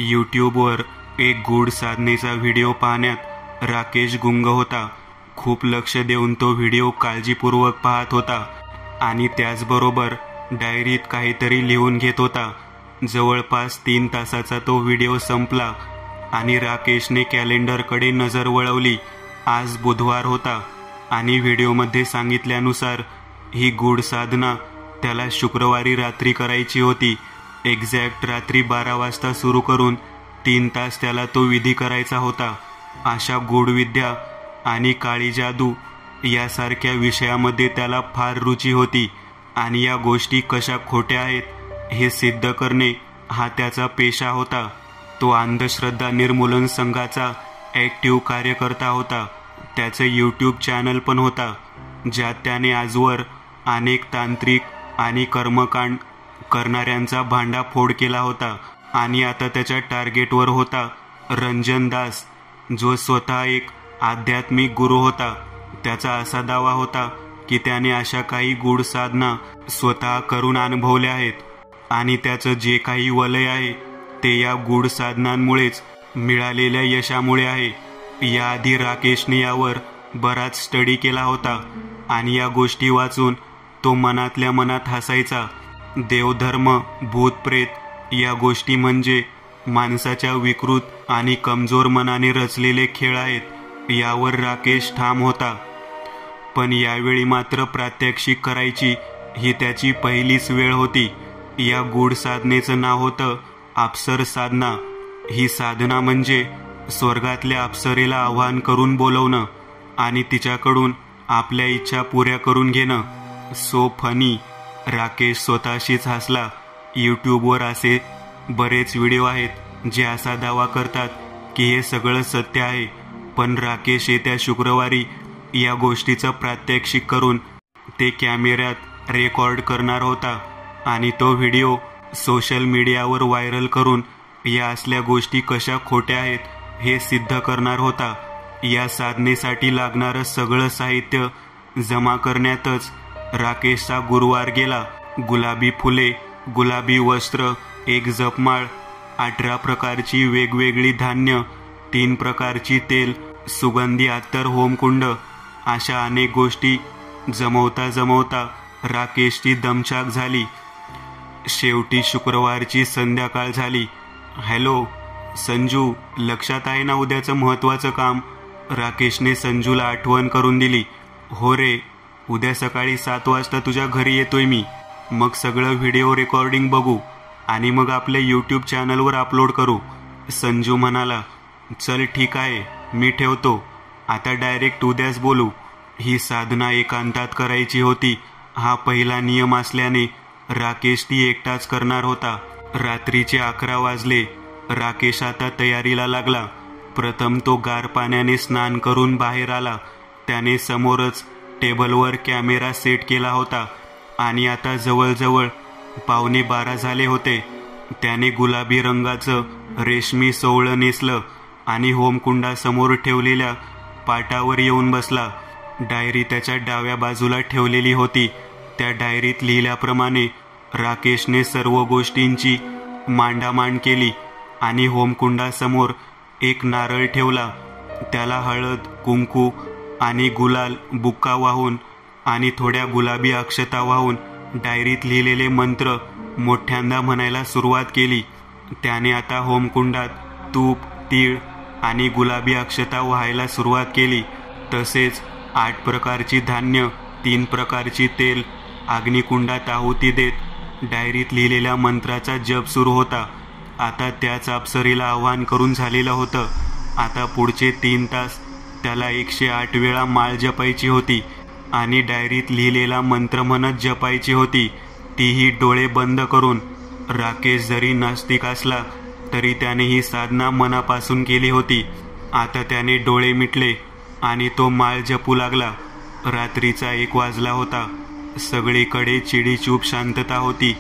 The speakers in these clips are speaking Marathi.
यूट्यूबवर एक गूढ साधनेचा व्हिडिओ पाहण्यात राकेश गुंग होता. खूप लक्ष देऊन तो व्हिडिओ काळजीपूर्वक पाहत होता आणि त्याचबरोबर डायरीत काहीतरी लिहून घेत होता. जवळपास 3 तासाचा तो व्हिडिओ संपला आणि राकेशने कॅलेंडरकडे नजर वळवली. आज बुधवार होता आणि व्हिडिओमध्ये सांगितल्यानुसार ही गूढ साधना त्याला शुक्रवारी रात्री करायची होती. एक्झॅक्ट रात्री 12 वाजता सुरू करून 3 तास त्याला तो विधी करायचा होता. अशा गूढ विद्या आणि काळी जादू यासारख्या विषयामध्ये त्याला फार रुची होती आणि या गोष्टी कशा खोट्या आहेत हे सिद्ध करणे हा त्याचा पेशा होता. तो अंधश्रद्धा निर्मूलन संघाचा ॲक्टिव्ह कार्यकर्ता होता. त्याचं यूट्यूब चॅनल पण होता ज्यात त्याने आजवर अनेक तांत्रिक आणि कर्मकांड करणाऱ्यांचा भांडाफोड केला होता. आणि आता त्याच्या टार्गेटवर होता रंजन दास, जो स्वतः एक आध्यात्मिक गुरु होता. त्याचा असा दावा होता की त्याने अशा काही गूढ साधना स्वतः करून अनुभवल्या आहेत आणि त्याचं जे काही वलय आहे ते या गूढ साधनांमुळेच मिळालेल्या यशामुळे आहे. याआधी राकेशने यावर बराच स्टडी केला होता आणि या गोष्टी वाचून तो मनातल्या मनात हसायचा. देवधर्म, भूतप्रेत या गोष्टी म्हणजे माणसाच्या विकृत आणि कमजोर मनाने रचलेले खेळ आहेत यावर राकेश ठाम होता. पण यावेळी मात्र प्रात्यक्षिक करायची ही त्याची पहिलीच वेळ होती. या गूढ साधनेचं नाव होतं अप्सर साधना. ही साधना म्हणजे स्वर्गातल्या अप्सरेला आवाहन करून बोलवणं आणि तिच्याकडून आपल्या इच्छा पुऱ्या करून घेणं. So funny. राकेश स्वतःशीच हसला. यूट्यूबवर असे बरेच व्हिडिओ आहेत जे असा दावा करतात की हे सगळं सत्य आहे, पण राकेश येत्या शुक्रवारी या गोष्टीचं प्रात्यक्षिक करून ते कॅमेऱ्यात रेकॉर्ड करणार होता आणि तो व्हिडिओ सोशल मीडियावर व्हायरल करून या असल्या गोष्टी कशा खोट्या आहेत हे सिद्ध करणार होता. या साधनेसाठी लागणारं सगळं साहित्य जमा करण्यातच राकेशचा गुरुवार गेला. गुलाबी फुले, गुलाबी वस्त्र, एक जपमाळ, 18 प्रकारची वेगवेगळी धान्य, 3 प्रकारची तेल, सुगंधी अत्तर, होमकुंड अशा अनेक गोष्टी जमवता जमवता राकेशची दमछाक झाली. शेवटी शुक्रवारची संध्याकाळ झाली. हॅलो संजू, लक्षात आहे ना उद्याचं महत्त्वाचं काम? राकेशने संजूला आठवण करून दिली. हो रे, उद्या सकाळी 7 वाजता तुझ्या घरी येतोय मी. मग सगळं व्हिडिओ रेकॉर्डिंग बघू आणि मग आपल्या यूट्यूब चॅनलवर अपलोड करू. संजू म्हणाला. चल ठीक आहे, मी ठेवतो. आता डायरेक्ट उद्याच बोलू. ही साधना एकांतात करायची होती. हा पहिला नियम असल्याने राकेश ती एकटाच करणार होता. रात्रीचे 11 वाजले. राकेश आता तयारीला लागला. प्रथम तो गार पाण्याने स्नान करून बाहेर आला. त्याने समोरच टेबलवर कॅमेरा सेट केला होता आणि आता जवळजवळ 11:15 झाले होते. त्याने गुलाबी रंगाचं रेशमी सोवळं नेसलं आणि होमकुंडासमोर ठेवलेल्या पाटावर येऊन बसला. डायरी त्याच्या डाव्या बाजूला ठेवलेली होती. त्या डायरीत लिहिल्याप्रमाणे राकेशने सर्व गोष्टींची मांडामांड केली आणि होमकुंडासमोर एक नारळ ठेवला. त्याला हळद, कुंकू आणि गुलाल बुक्का वाहून आणि थोड्या गुलाबी अक्षता वाहून डायरीत लिहिलेले मंत्र मोठ्यांदा म्हणायला सुरुवात केली. त्याने आता होमकुंडात तूप, तीळ आणि गुलाबी अक्षता वाहायला सुरुवात केली. तसेच 8 प्रकारची धान्य, 3 प्रकारची तेल अग्निकुंडात आहुती देत डायरीत लिहिलेल्या मंत्राचा जप सुरू होता. आता त्याच अप्सरेला आवाहन करून झालेलं होतं. आता पुढचे 3 तास त्याला 108 वेळा माळ जपायची होती आणि डायरीत लिहिलेला मंत्र म्हणत जपायची होती, तीही डोळे बंद करून. राकेश जरी नास्तिक असला तरी त्याने ही साधना मनापासून केली होती. आता त्याने डोळे मिटले आणि तो माळ जपू लागला. रात्रीचा 1 वाजला होता. सगळीकडे चिडीचूप शांतता होती.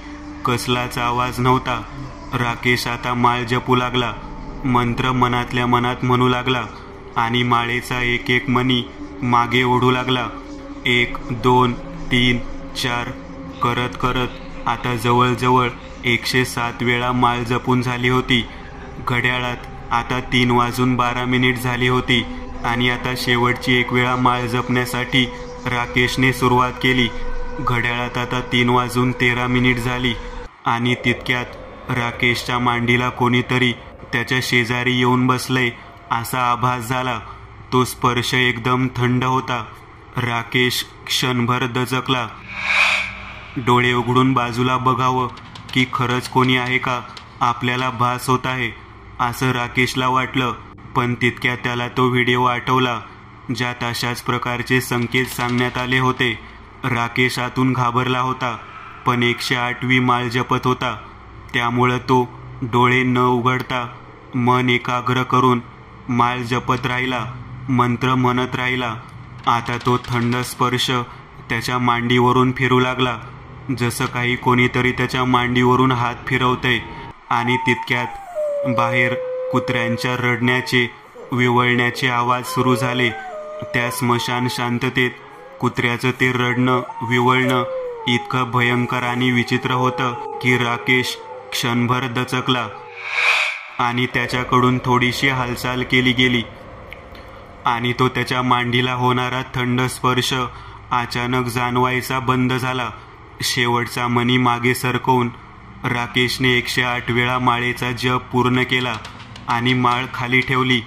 कसलाच आवाज नव्हता. राकेश आता माळ जपू लागला. मंत्र मनातल्या मनात म्हणू लागला आणि माळेचा एक एक मणी मागे ओढू लागला. 1, 2, 3, 4 करत करत आता जवळजवळ 107 वेळा माळ जपून झाली होती. घड्याळात आता 3:12 झाली होती आणि आता शेवटची एक वेळा माळ जपण्यासाठी राकेशने सुरुवात केली. घड्याळात आता 3:13 झाली आणि तितक्यात राकेशच्या मांडीला कोणीतरी त्याच्या शेजारी येऊन बसलंय असा आभास झाला. तो स्पर्श एकदम थंड होता. राकेश क्षणभर दचकला. डोळे उघडून बाजूला बघावं की खरंच कोणी आहे का, आपल्याला भास होत आहे असं राकेशला वाटलं. पण तितक्यात त्याला तो व्हिडिओ आठवला ज्यात अशाच प्रकारचे संकेत सांगण्यात आले होते. राकेश आतून घाबरला होता, पण 108वी माळ जपत होता. त्यामुळं तो डोळे न उघडता मन एकाग्र करून माळ जपत राहिला, मंत्र म्हणत राहिला. आता तो थंड स्पर्श त्याच्या मांडीवरून फिरू लागला, जसं काही कोणीतरी त्याच्या मांडीवरून हात फिरवतंय. आणि तितक्यात बाहेर कुत्र्यांच्या रडण्याचे, विवळण्याचे आवाज सुरू झाले. त्या स्मशान शांततेत कुत्र्याचं ते रडणं, विवळणं इतकं भयंकर आणि विचित्र होतं की राकेश क्षणभर दचकला आणि त्याच्याकडून थोडीशी हालचाल केली गेली आणि तो त्याच्या मांडीला होणारा थंड स्पर्श अचानक जाणवायचा बंद झाला. शेवटचा मणी मागे सरकवून राकेशने 108 वेळा माळेचा जप पूर्ण केला आणि माळ खाली ठेवली.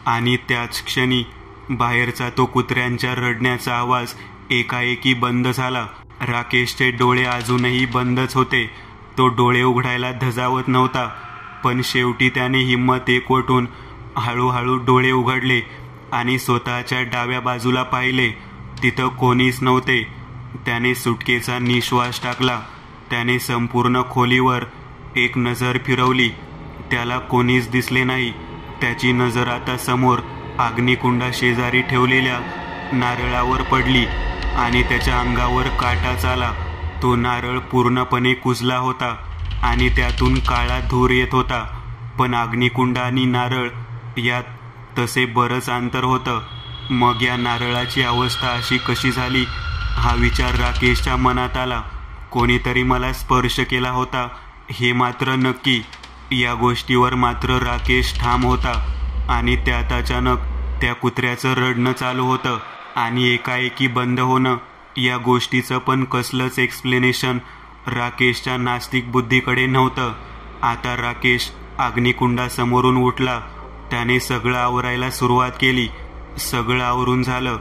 आणि त्याच क्षणी बाहेरचा तो कुत्र्यांच्या रडण्याचा आवाज एकाएकी बंद झाला. राकेशचे डोळे अजूनही बंदच होते. तो डोळे उघडायला धजावत नव्हता, पण शेवटी त्याने हिंमत एकवटून हळूहळू डोळे उघडले आणि स्वतःच्या डाव्या बाजूला पाहिले. तिथं कोणीच नव्हते. त्याने सुटकेचा निश्वास टाकला. त्याने संपूर्ण खोलीवर एक नजर फिरवली. त्याला कोणीच दिसले नाही. त्याची नजर आता समोर अग्निकुंडा शेजारी ठेवलेल्या नारळावर पडली आणि त्याच्या अंगावर काटाच आला. तो नारळ पूर्णपणे कुजला होता आणि त्यातून काळा धूर येत होता. पण अग्निकुंड आणि नारळ यात तसे बरंच अंतर होतं. मग या नारळाची अवस्था अशी कशी झाली हा विचार राकेशच्या मनात आला. कोणीतरी मला स्पर्श केला होता हे मात्र नक्की. या गोष्टीवर मात्र राकेश ठाम होता. आणि त्यात अचानक त्या कुत्र्याचं रडणं चालू होतं आणि एकाएकी बंद होणं. या गोष्टीचं पण कसलंच एक्सप्लेनेशन राकेशच्या नास्तिक बुद्धीकडे नव्हतं. आता राकेश अग्निकुंडासमोरून उठला. त्याने सगळं आवरायला सुरुवात केली. सगळं आवरून झालं.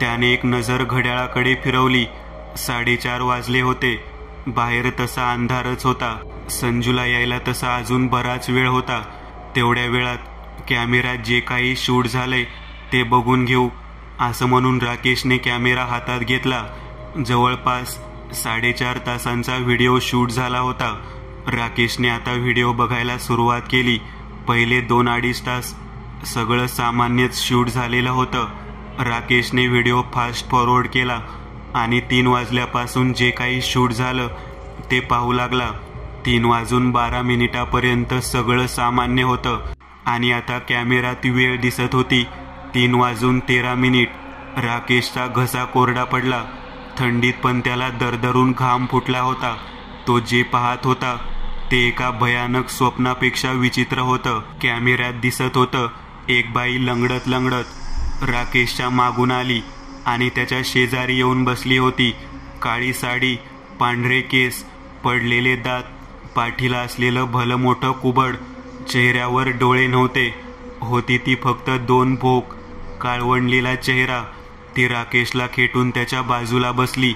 त्याने एक नजर घड्याळाकडे फिरवली. 4:30 वाजले होते. बाहेर तसा अंधारच होता. संजूला यायला तसा अजून बराच वेळ होता. तेवढ्या वेळात कॅमेऱ्यात जे काही शूट झालंय ते बघून घेऊ असं म्हणून राकेशने कॅमेरा हातात घेतला. जवळपास 4.5 तासांचा व्हिडिओ शूट झाला होता. राकेशने आता व्हिडिओ बघायला सुरुवात केली. पहिले 2-2.5 तास सगळं सामान्यच शूट झालेलं होतं. राकेशने व्हिडिओ फास्ट फॉरवर्ड केला आणि 3 वाजल्यापासून जे काही शूट झालं ते पाहू लागला. 3:12 सगळं सामान्य होतं आणि आता कॅमेऱ्यात वेळ दिसत होती 3:13. राकेशचा घसा कोरडा पडला. थंडीत पण त्याला दरदरून घाम फुटला होता. तो जे पाहत होता ते एका भयानक स्वप्नापेक्षा विचित्र होतं. कॅमेऱ्यात दिसत होतं एक बाई लंगडत लंगडत राकेशच्या मागून आली आणि त्याच्या शेजारी येऊन बसली होती. काळी साडी, पांढरे केस, पडलेले दात, पाठीला असलेलं भलं मोठं कुबड. चेहऱ्यावर डोळे नव्हते. होती ती फक्त 2 भोक. काळवंडलेला चेहरा. ती राकेशला खेटून त्याच्या बाजूला बसली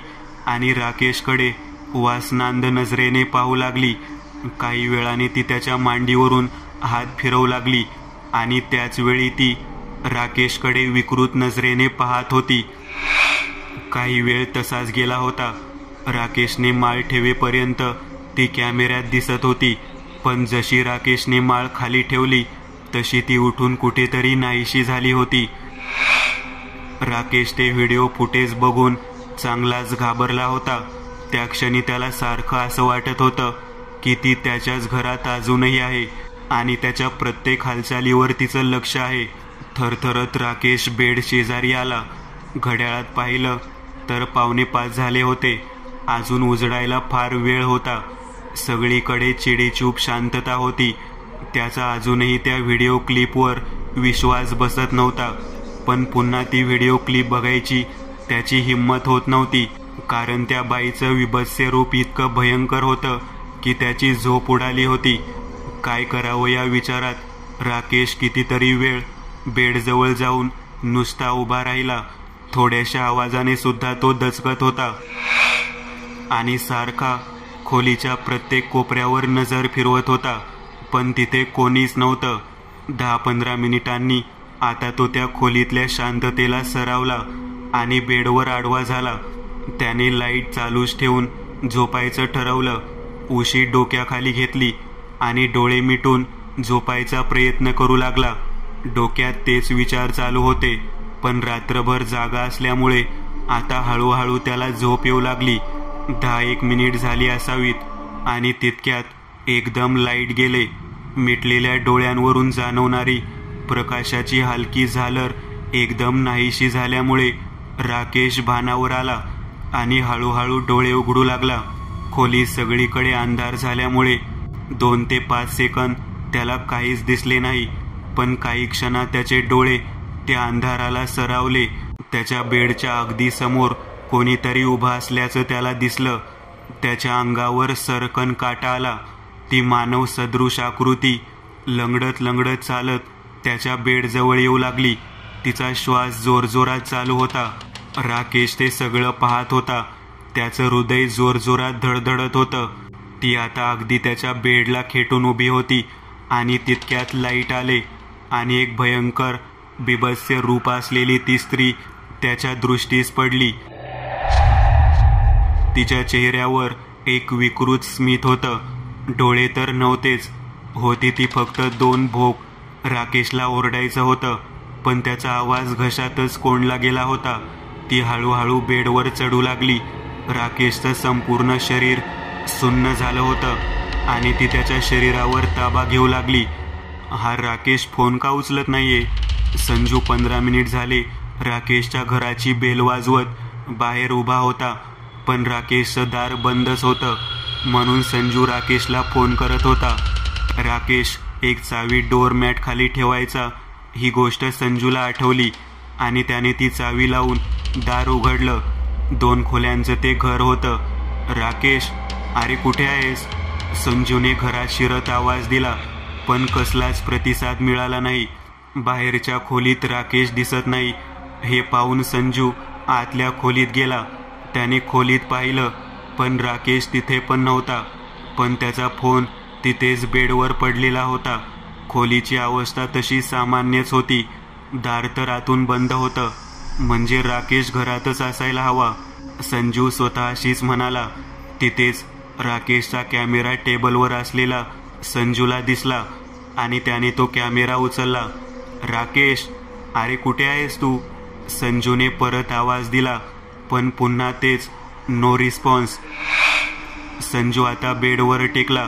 आणि राकेशकडे वासनांद नजरेने पाहू लागली. काही वेळाने ती त्याच्या मांडीवरून हात फिरवू लागली आणि त्याच वेळी ती राकेशकडे विकृत नजरेने पाहत होती. काही वेळ तसाच गेला होता. राकेशने माळ ठेवेपर्यंत ती कॅमेऱ्यात दिसत होती, पण जशी राकेशने माळ खाली ठेवली तशी ती उठून कुठेतरी नाहीशी झाली होती. राकेश ते व्हिडिओ फुटेज बघून चांगलाच घाबरला होता. त्या क्षणी त्याला सारखं असं वाटत होतं की ती त्याच्याच घरात अजूनही आहे आणि त्याच्या प्रत्येक हालचालीवर तिचं लक्ष आहे. थरथरत राकेश बेड शेजारी आला. घड्याळात पाहिलं तर 4:45 झाले होते. अजून उजडायला फार वेळ होता. सगळीकडे चिडीचूप शांतता होती. त्याचा अजूनही त्या व्हिडिओ क्लिपवर विश्वास बसत नव्हता, पण पुन्हा ती व्हिडिओ क्लिप बघायची त्याची हिंमत होत नव्हती, कारण त्या बाईचं विभत्स्य रूप इतकं भयंकर होतं की त्याची झोप उडाली होती. काय करावं या विचारात राकेश कितीतरी वेळ बेडजवळ जाऊन नुसता उभा राहिला. थोड्याशा आवाजाने सुद्धा तो दचकत होता आणि सारखा खोलीच्या प्रत्येक कोपऱ्यावर नजर फिरवत होता, पण तिथे कोणीच नव्हतं. 10-15 मिनिटांनी आता तो त्या खोलीतल्या शांततेला सरावला आणि बेडवर आडवा झाला. त्याने लाईट चालूच ठेवून झोपायचं ठरवलं. उशी डोक्याखाली घेतली आणि डोळे मिटून झोपायचा प्रयत्न करू लागला. डोक्यात तेच विचार चालू होते, पण रात्रभर जागा असल्यामुळे आता हळूहळू त्याला झोप येऊ लागली. 10-1 मिनिट झाली असावीत आणि तितक्यात एकदम लाईट गेले. मिटलेल्या डोळ्यांवरून जाणवणारी प्रकाशाची हलकी झालर एकदम नाहीशी झाल्यामुळे राकेश भानावर आला आणि हळूहळू डोळे उघडू लागला. खोली सगळीकडे अंधार झाल्यामुळे 2 ते 5 सेकंद त्याला काहीच दिसले नाही, पण काही क्षणात त्याचे डोळे त्या अंधाराला सरावले. त्याच्या बेडच्या अगदी समोर कोणीतरी उभा असल्याचं त्याला दिसलं. त्याच्या अंगावर सरकन काटा आला. ती मानव सदृश आकृती लंगडत लंगडत चालत त्याच्या बेडजवळ येऊ लागली. तिचा श्वास जोरजोरात चालू होता. राकेश ते सगळं पाहत होता. त्याचं हृदय जोरजोरात धडधडत होतं. ती आता अगदी त्याच्या बेडला खेटून उभी होती आणि तितक्यात लाईट आले आणि एक भयंकर बिभत्स्य रूप असलेली ती स्त्री त्याच्या दृष्टीस पडली. तिच्या चेहऱ्यावर एक विकृत स्मित होतं. डोळे तर नव्हतेच, होती ती फक्त 2 भोक. राकेशला ओरडायचं होतं, पण त्याचा आवाज घशातच कोंडला गेला होता. ती हळूहळू बेडवर चढू लागली. राकेशचं संपूर्ण शरीर सुन्न झालं होतं आणि ती त्याच्या शरीरावर ताबा घेऊ लागली. हा राकेश फोन का उचलत नाहीये? संजू 15 मिनिट झाले राकेशच्या घराची बेल वाजवत बाहेर उभा होता, पण राकेशचं दार बंदच होतं. म्हणून संजू राकेशला फोन करत होता. राकेश एक चावी डोअरमॅट खाली ठेवायचा ही गोष्ट संजूला आठवली आणि त्याने ती चावी लावून दार उघडलं. 2 खोल्यांचं ते घर होतं. राकेश, अरे कुठे आहेस? संजूने घरात शिरत आवाज दिला, पण कसलाच प्रतिसाद मिळाला नाही. बाहेरच्या खोलीत राकेश दिसत नाही हे पाहून संजू आतल्या खोलीत गेला. त्याने खोलीत पाहिलं, पण राकेश तिथे पण नव्हता. पण त्याचा फोन तिथेच बेडवर पडलेला होता. खोलीची अवस्था तशी सामान्यच होती. दार तर आतून बंद होतं, म्हणजे राकेश घरातच असायला हवा, संजू स्वतःशीच म्हणाला. तिथेच राकेशचा कॅमेरा टेबलवर असलेला संजूला दिसला आणि त्याने तो कॅमेरा उचलला. राकेश, अरे कुठे आहेस तू? संजूने परत आवाज दिला, पण पुन्हा तेच नो रिस्पॉन्स. संजू आता बेडवर टेकला.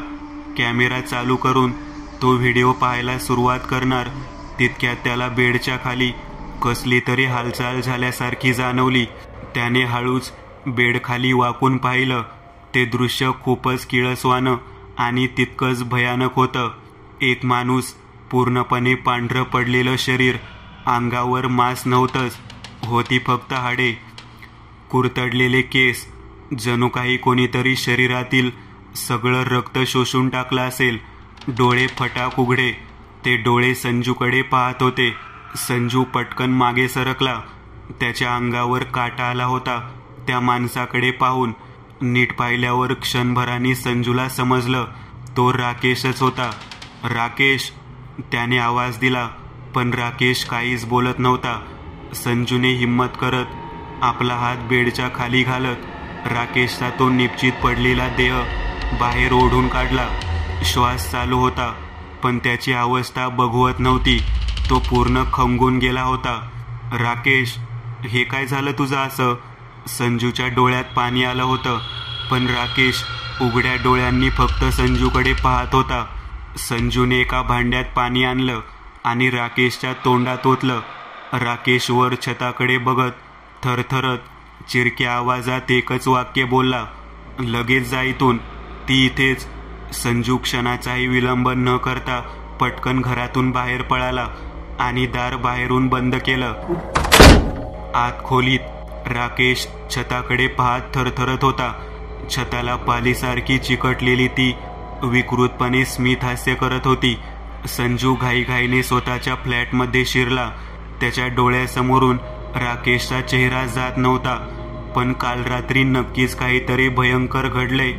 कॅमेरा चालू करून तो व्हिडिओ पाहायला सुरुवात करणार तितक्यात त्याला बेडच्या खाली कसली तरी हालचाल झाल्यासारखी जाणवली. त्याने हळूच बेडखाली वाकून पाहिलं. ते दृश्य खूपच किळसवाणं आणि तितकंच भयानक होतं. एक माणूस, पूर्णपणे पांढरं पडलेलं शरीर, अंगावर मांस नव्हतंच, होती फक्त हाडे, कुरतडलेले केस, जणू काही कोणीतरी शरीरातील सगळं रक्त शोषून टाकलं असेल. डोळे फटाक उघडे. ते डोळे संजूकडे पाहत होते. संजू पटकन मागे सरकला. त्याच्या अंगावर काटा आला होता त्या माणसाकडे पाहून. नीट पाहिल्यावर क्षणभराने संजूला समजलं तो राकेशच होता. राकेश, त्याने आवाज दिला, पण राकेश काहीच बोलत नव्हता. संजूने हिम्मत करत आपला हात बेडच्या खाली घालत राकेशचा तो निपचित पडलेला देह बाहेर ओढून काढला. श्वास चालू होता, पण त्याची अवस्था बघवत नव्हती. तो पूर्ण खंगून गेला होता. राकेश, हे काय झालं तुझं असं? संजूच्या डोळ्यात पाणी आलं होतं, पण राकेश उघड्या डोळ्यांनी फक्त संजूकडे पाहत होता. संजूने एका भांड्यात पाणी आणलं आणि राकेशच्या तोंडात ओतलं. राकेश वर छताकडे बघत थरथरत चिरक्या आवाजात एकच वाक्य बोलला, लगेच जा इथून, ती इथेच. संजू क्षणाचाही विलंब न करता पटकन घरातून बाहेर पळाला आणि दार बाहेरून बंद केलं. आत खोलीत राकेश छताकडे पाहत थरथरत होता. छताला पालीसारखी चिकटलेली ती विकृतपणे स्मित हास्य करत होती. संजू घाईघाईने स्वतःच्या फ्लॅटमध्ये शिरला. त्याच्या डोळ्यासमोरून राकेशचा चेहरा जात नव्हता, पण काल रात्री नक्कीच काहीतरी भयंकर घडलंय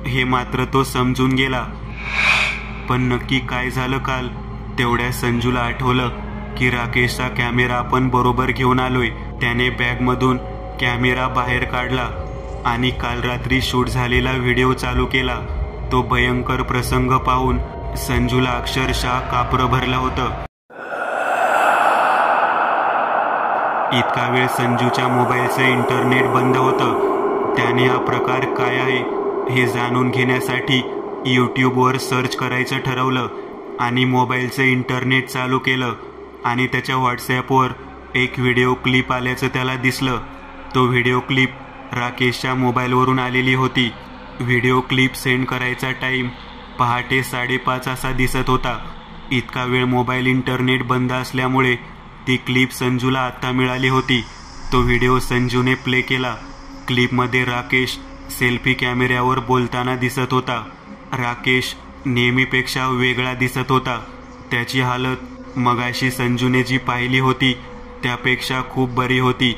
हे मात्र तो समजून गेला. पण नक्की काय झालं काल? तेवढ्या संजूला आठवलं की राकेशचा कॅमेरा आपण बरोबर घेऊन आलोय. त्याने बॅगमधून कॅमेरा बाहेर काढला आणि काल रात्री शूट झालेला व्हिडिओ चालू केला. तो भयंकर प्रसंग पाहून संजूला अक्षरशः कापरं भरलं होतं. इतका वेळ संजूच्या मोबाईलचं इंटरनेट बंद होतं. त्याने हा प्रकार काय आहे हे जाणून घेण्यासाठी यूट्यूबवर सर्च करायचं ठरवलं आणि मोबाईलचं इंटरनेट चालू केलं आणि त्याच्या व्हॉट्सॲपवर एक व्हिडिओ क्लिप आल्याचं त्याला दिसलं. तो व्हिडिओ क्लिप राकेशच्या मोबाईलवरून आलेली होती. व्हिडिओ क्लिप सेंड करायचा टाईम पहाटे 5:30 असा दिसत होता. इतका वेळ मोबाईल इंटरनेट बंद असल्यामुळे ती क्लिप संजूला आत्ता मिळाली होती. तो व्हिडिओ संजूने प्ले केला. क्लिपमध्ये राकेश सेल्फी कॅमेऱ्यावर बोलताना दिसत होता. राकेश नेहमीपेक्षा वेगळा दिसत होता. त्याची हालत मगाशी संजूने जी पाहिली होती त्यापेक्षा खूप बरी होती.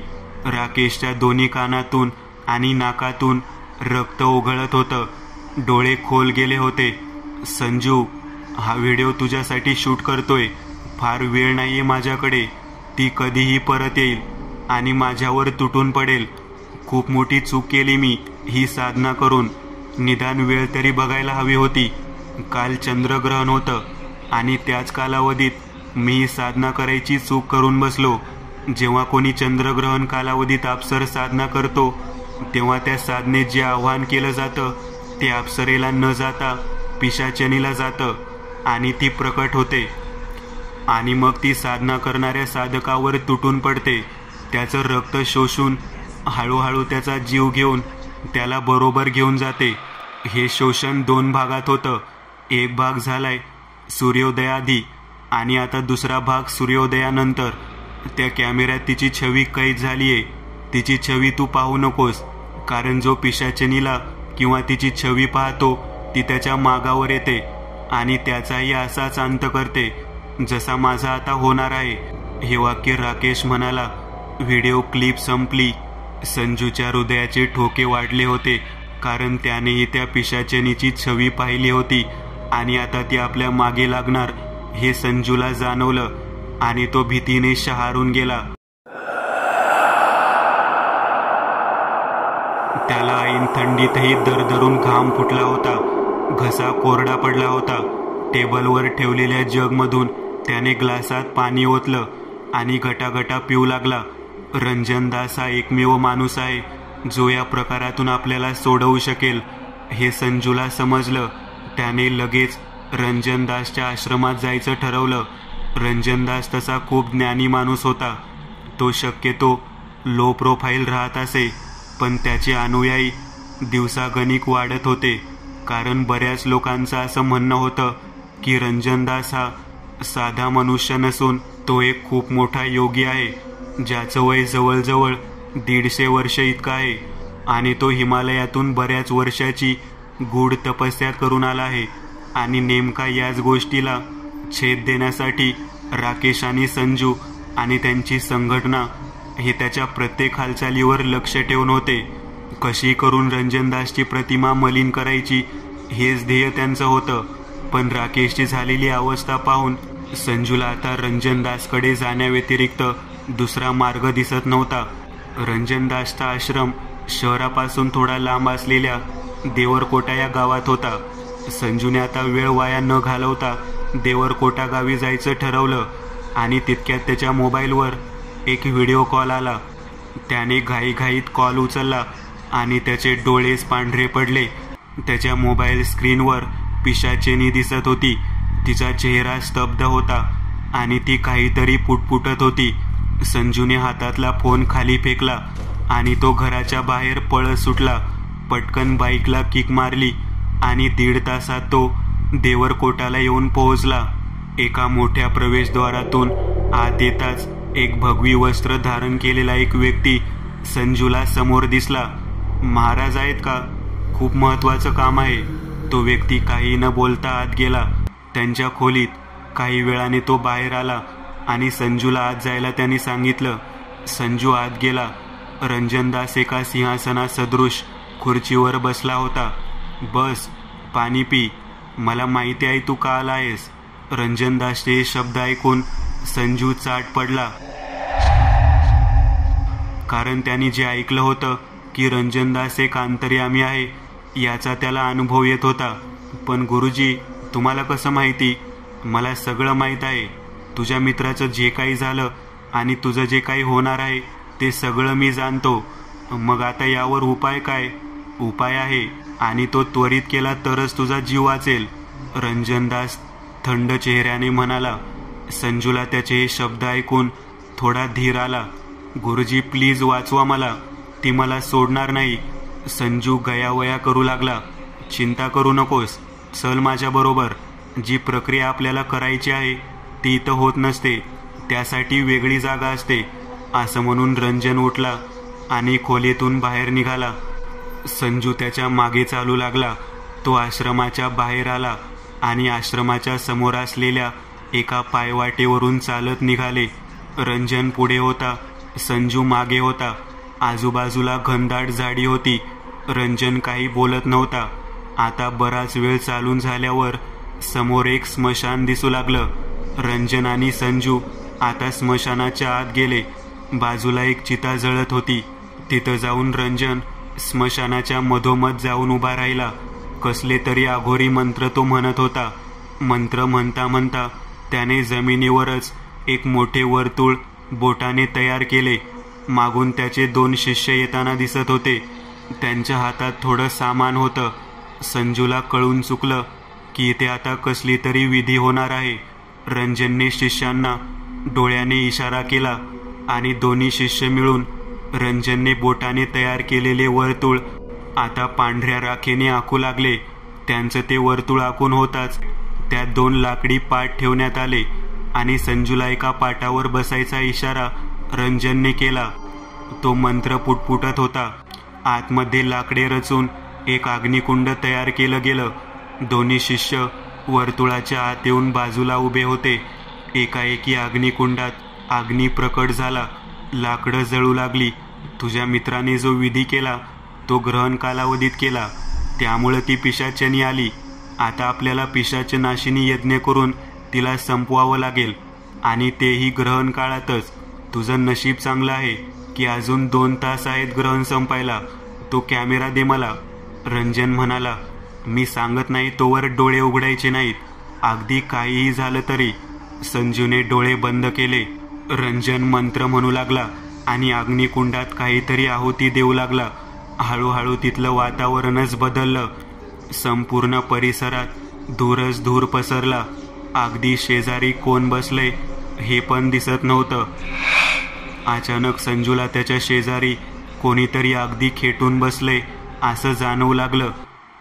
राकेशच्या दोन्ही कानातून आणि नाकातून रक्त ओघळत होतं. डोळे खोल गेले होते. संजू, हा व्हिडिओ तुझ्यासाठी शूट करतोय. फार वेळ नाहीये माझ्याकडे. ती कधीही परत येईल आणि माझ्यावर तुटून पडेल. खूप मोठी चूक केली मी ही साधना करून. निदान वेळ तरी बघायला हवी होती. काल चंद्रग्रहण होतं आणि त्याच कालावधीत मी ही साधना करायची चूक करून बसलो. जेव्हा कोणी चंद्रग्रहण कालावधीत अप्सर साधना करतो तेव्हा त्या साधनेत जे आव्हान केलं जातं ते अप्सरेला न जाता पिशाचनीला जातं आणि ती प्रकट होते आणि मग ती साधना करणाऱ्या साधकावर तुटून पडते. त्याचं रक्त शोषून हळूहळू त्याचा जीव घेऊन त्याला बरोबर घेऊन जाते. हे शोषण 2 भागात होतं. एक भाग झालाय सूर्योदयाआधी आणि आता दुसरा भाग सूर्योदयानंतर. त्या कॅमेऱ्यात तिची छवी कैद झालीये. तिची छवी तू पाहू नकोस, कारण जो पिशाचनीला किंवा तिची छवी पाहतो ती त्याच्या मागावर येते आणि त्याचाही असाच अंत करते जसा माझा आता होणार आहे. हे वाक्य राकेश म्हणाला. व्हिडिओ क्लिप संपली. संजूच्या हृदयाचे ठोके वाढले होते, कारण त्यानेही त्या पिशाचनीची छवी पाहिली होती आणि आता ती आपल्या मागे लागणार हे संजूला जाणवलं आणि तो भीतीने शहारून गेला. त्याला ऐन थंडीतही दरदरून घाम फुटला होता. घसा कोरडा पडला होता. टेबलवर ठेवलेल्या जगमधून त्याने ग्लासात पाणी ओतलं आणि गटागटा पिऊ लागला. रंजनदास हा एकमेव माणूस आहे जो या प्रकारातून आपल्याला सोडवू शकेल हे संजूला समजलं. त्याने लगेच रंजनदासच्या आश्रमात जायचं ठरवलं. रंजनदास तसा खूप ज्ञानी माणूस होता. तो शक्यतो लो प्रोफाईल राहत असे, पण त्याचे अनुयायी दिवसागणिक वाढत होते, कारण बऱ्याच लोकांचं असं म्हणणं होतं की रंजनदास हा साधा मनुष्य नसून तो एक खूप मोठा योगी आहे, ज्याचं वय जवळजवळ 150 वर्ष इतकं आहे आणि तो हिमालयातून बऱ्याच वर्षाची गूढ तपस्या करून आला आहे. आणि नेमका याच गोष्टीला छेद देण्यासाठी राकेश आणि संजू आणि त्यांची संघटना हे त्याच्या प्रत्येक हालचालीवर लक्ष ठेवून होते. कशी करून रंजनदासची प्रतिमा मलिन करायची हेच ध्येय त्यांचं होतं. पण राकेशची झालेली अवस्था पाहून संजूला आता रंजनदासकडे जाण्याव्यतिरिक्त दुसरा मार्ग दिसत नव्हता. रंजनदासचा आश्रम शहरापासून थोडा लांब असलेल्या देवरकोटा या गावात होता. संजूने आता वेळ वाया न घालवता देवरकोटा गावी जायचं ठरवलं आणि तितक्यात त्याच्या मोबाईलवर एक व्हिडिओ कॉल आला. त्याने घाईघाईत कॉल उचलला आणि त्याचे डोळेच पांढरे पडले. त्याच्या मोबाईल स्क्रीनवर पिशाचेनी दिसत होती. तिचा चेहरा स्तब्ध होता आणि ती काहीतरी पुटपुटत होती. संजूने हातातला फोन खाली फेकला आणि तो घराच्या बाहेर पळत सुटला. पटकन बाईकला किक मारली आणि 1.5 तासात तो देवरकोटाला येऊन पोहोचला. एका मोठ्या प्रवेशद्वारातून आत येताच एक भगवी वस्त्र धारण केलेला एक व्यक्ती संजूला समोर दिसला. महाराज आहेत का? खूप महत्वाचं काम आहे. तो व्यक्ती काही न बोलता आत गेला त्यांच्या खोलीत. काही वेळाने तो बाहेर आला आणि संजूला आत जायला त्यांनी सांगितलं. संजू आत गेला. रंजनदास एका सिंहासनासदृश खुर्चीवर बसला होता. बस, पाणी पी, मला माहिती आहे तू का आला आहेस. रंजनदासचे शब्द ऐकून संजू चाट पडला, कारण त्यांनी जे ऐकलं होतं की रंजनदास एक अंतर्यामी आहे याचा त्याला अनुभव येत होता. पण गुरुजी, तुम्हाला कसं माहिती? मला सगळं माहीत आहे. तुझ्या मित्राचं जे काही झालं आणि तुझं जे काही होणार आहे ते सगळं मी जाणतो. मग आता यावर उपाय काय? उपाय आहे आणि तो त्वरित केला तरच तुझा जीव वाचेल. रंजनदास थंड चेहऱ्याने म्हणाला. संजूला त्याचे हे शब्द ऐकून थोडा धीर आला. गुरुजी, प्लीज वाचवा मला, ती मला सोडणार नाही. संजू गयावया करू लागला. चिंता करू नकोस, चल माझ्याबरोबर. जी प्रक्रिया आपल्याला करायची आहे ती इथं होत नसते, त्यासाठी वेगळी जागा असते. असं म्हणून रंजन उठला आणि खोलीतून बाहेर निघाला. संजू त्याच्या मागे चालू लागला. तो आश्रमाच्या बाहेर आला आणि आश्रमाच्या समोर असलेल्या एका पायवाटेवरून चालत निघाले. रंजन पुढे होता, संजू मागे होता. आजूबाजूला घनदाट झाडी होती. रंजन काही बोलत नव्हता. आता बराच वेळ चालून झाल्यावर समोर एक स्मशान दिसू लागलं. रंजन आणि संजू आता स्मशानाच्या आत गेले. बाजूला एक चिता जळत होती. तिथं जाऊन रंजन स्मशानाच्या मधोमध जाऊन उभा राहिला. कसले तरी अघोरी मंत्र तो म्हणत होता. मंत्र म्हणता म्हणता त्याने जमिनीवरच एक मोठे वर्तुळ बोटाने तयार केले. मागून त्याचे 2 शिष्य येताना दिसत होते. त्यांच्या हातात थोडं सामान होतं. संजूला कळून चुकलं की इथे आता कसली तरी विधी होणार आहे. रंजनने शिष्यांना डोळ्याने इशारा केला आणि दोन्ही शिष्य मिळून रंजनने बोटाने तयार केलेले वर्तुळ आता पांढऱ्या राखेने आखू लागले. त्यांचं ते वर्तुळ आखून होताच त्यात 2 लाकडी पाट ठेवण्यात आले आणि संजूला एका पाटावर बसायचा इशारा रंजनने केला. तो मंत्र पुटपुटत होता. आतमध्ये लाकडे रचून एक अग्निकुंड तयार केलं गेलं. दोन्ही शिष्य वर्तुळाच्या आत येऊन बाजूला उभे होते. एकाएकी अग्निकुंडात अग्नी प्रकट झाला. लाकडं जळू लागली. तुझ्या मित्राने जो विधी केला तो ग्रहण कालावधीत केला, त्यामुळे ती पिशाचिनी आली. आता आपल्याला पिशाचनाशिनी यज्ञ करून तिला संपवावं लागेल, आणि तेही ग्रहण काळातच. तुझं नशीब चांगलं आहे की अजून 2 तास आहेत ग्रहण संपायला. तो कॅमेरा दे मला. रंजन म्हणाला. मी सांगत नाही तोवर डोळे उघडायचे नाहीत, अगदी काहीही झालं तरी. संजूने डोळे बंद केले. रंजन मंत्र म्हणू लागला आणि अग्निकुंडात काहीतरी आहुती देऊ लागला. हळूहळू तिथलं वातावरणच बदललं. संपूर्ण परिसरात धूरच धूर पसरला. अगदी शेजारी कोण बसलंय हे पण दिसत नव्हतं. अचानक संजूला त्याच्या शेजारी कोणीतरी अगदी खेटून बसलंय असं जाणवू लागलं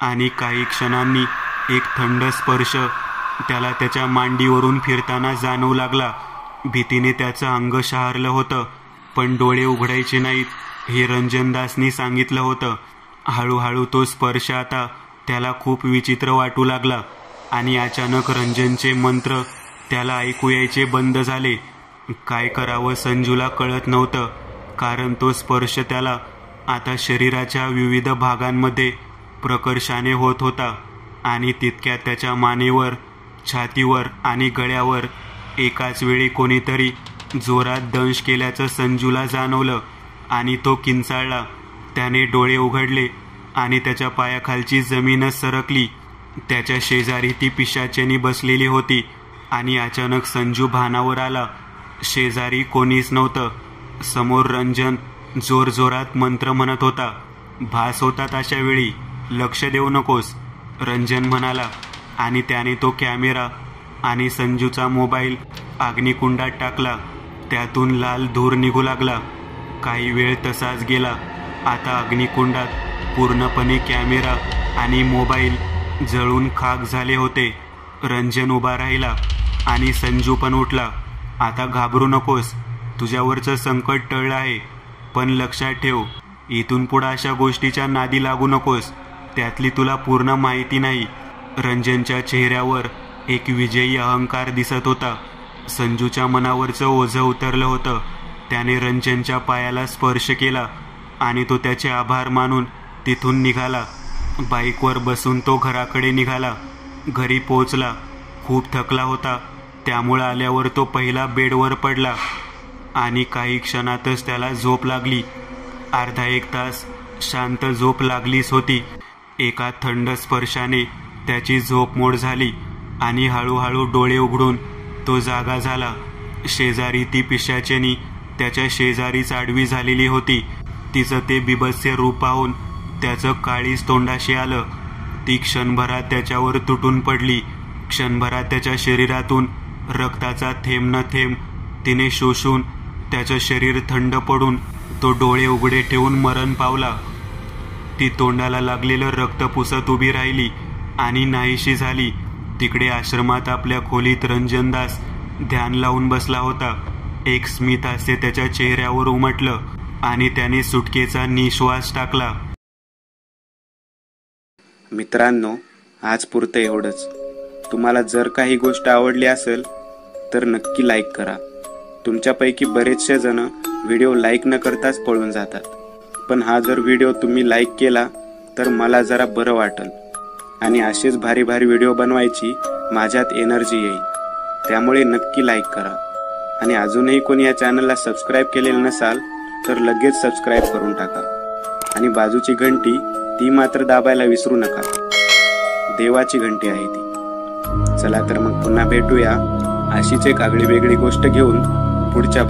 आणि काही क्षणांनी एक थंड स्पर्श त्याला त्याच्या मांडीवरून फिरताना जाणवू लागला. भीतीने त्याचं अंग शहारलं होतं, पण डोळे उघडायचे नाहीत हे रंजनदासनी सांगितलं होतं. हळूहळू तो स्पर्श आता त्याला खूप विचित्र वाटू लागला आणि अचानक रंजनचे मंत्र त्याला ऐकू यायचे बंद झाले. काय करावं संजूला कळत नव्हतं, कारण तो स्पर्श त्याला आता शरीराच्या विविध भागांमध्ये प्रकर्षाने होत होता आणि तितक्यात त्याच्या मानेवर, छातीवर आणि गळ्यावर एकाच वेळी कोणीतरी जोरात दंश केल्याचं संजूला जाणवलं आणि तो किंचाळला. त्याने डोळे उघडले आणि त्याच्या पायाखालची जमीनच सरकली. त्याच्या शेजारी ती पिशाचिनी बसलेली होती आणि अचानक संजू भानावर आला. शेजारी कोणीच नव्हतं. समोर रंजन जोरजोरात मंत्र म्हणत होता. भास होतात अशा वेळी, लक्ष देऊ नकोस, रंजन म्हणाला आणि त्याने तो कॅमेरा आणि संजूचा मोबाईल अग्निकुंडात टाकला. त्यातून लाल धूर निघू लागला. काही वेळ तसाच गेला. आता अग्निकुंडात पूर्णपणे कॅमेरा आणि मोबाईल जळून खाक झाले होते. रंजन उभा राहिला. आणि संजू पण उठला. आता घाबरू नकोस, तुझ्यावरचं संकट टळलं आहे. पण लक्षात ठेव, इथून पुढे अशा गोष्टीच्या नादी लागू नकोस, त्यातली तुला पूर्ण माहिती नाही. रंजनच्या चेहऱ्यावर एक विजयी अहंकार दिसत होता. संजूच्या मनावरचं ओझं उतरलं होतं. त्याने रंजनच्या पायाला स्पर्श केला आणि तो त्याचे आभार मानून तिथून निघाला. बाईकवर बसून तो घराकडे निघाला. घरी पोहोचला. खूप थकला होता, त्यामुळे आल्यावर तो पहिला बेडवर पडला आणि काही क्षणातच त्याला झोप लागली. अर्धा एक तास शांत झोप लागलीच होती. एका थंड स्पर्शाने त्याची झोप मोड झाली आणि हळूहळू डोळे उघडून तो जागा झाला. शेजारी ती पिशाचिनी त्याच्या शेजारीच आडवी झालेली होती. तिचं ते बिभत्स रूप पाहून त्याचं काळीज तोंडाशी आलं. ती क्षणभरात त्याच्यावर तुटून पडली. क्षणभरात त्याच्या शरीरातून रक्ताचा थेंब न थेंब तिने शोषून त्याचं शरीर थंड पडून तो डोळे उघडे ठेवून मरण पावला. ती तोंडाला लागलेलं रक्त पुसत उभी राहिली आणि नाहीशी झाली. तिकडे आश्रमात आपल्या खोलीत रंजनदास ध्यान लावून बसला होता. एक स्मित हास्य त्याच्या चेहऱ्यावर उमटलं आणि त्याने सुटकेचा निश्वास टाकला. मित्रांनो, आज पुरतं एवढंच. तुम्हाला जर काही गोष्ट आवडली असेल तर नक्की लाईक करा. तुमच्यापैकी बरेचसे जण व्हिडिओ लाईक न करताच पळून जातात, पण हा जर व्हिडिओ तुम्ही लाईक केला तर मला जरा बरं वाटेल आणि असेच भारी भारी व्हिडिओ बनवायची माझ्यात एनर्जी येईल. त्यामुळे नक्की लाईक करा आणि अजूनही कोणी या चॅनलला सबस्क्राईब केलेलं नसाल तर लगेच सबस्क्राईब करून टाका आणि बाजूची घंटी ती मात्र दाबायला विसरू नका. देवाची घंटी आहे ती. चला तर मग पुन्हा भेटूया अशीच एक आगळी वेगळी गोष्ट घेऊन पुढच्या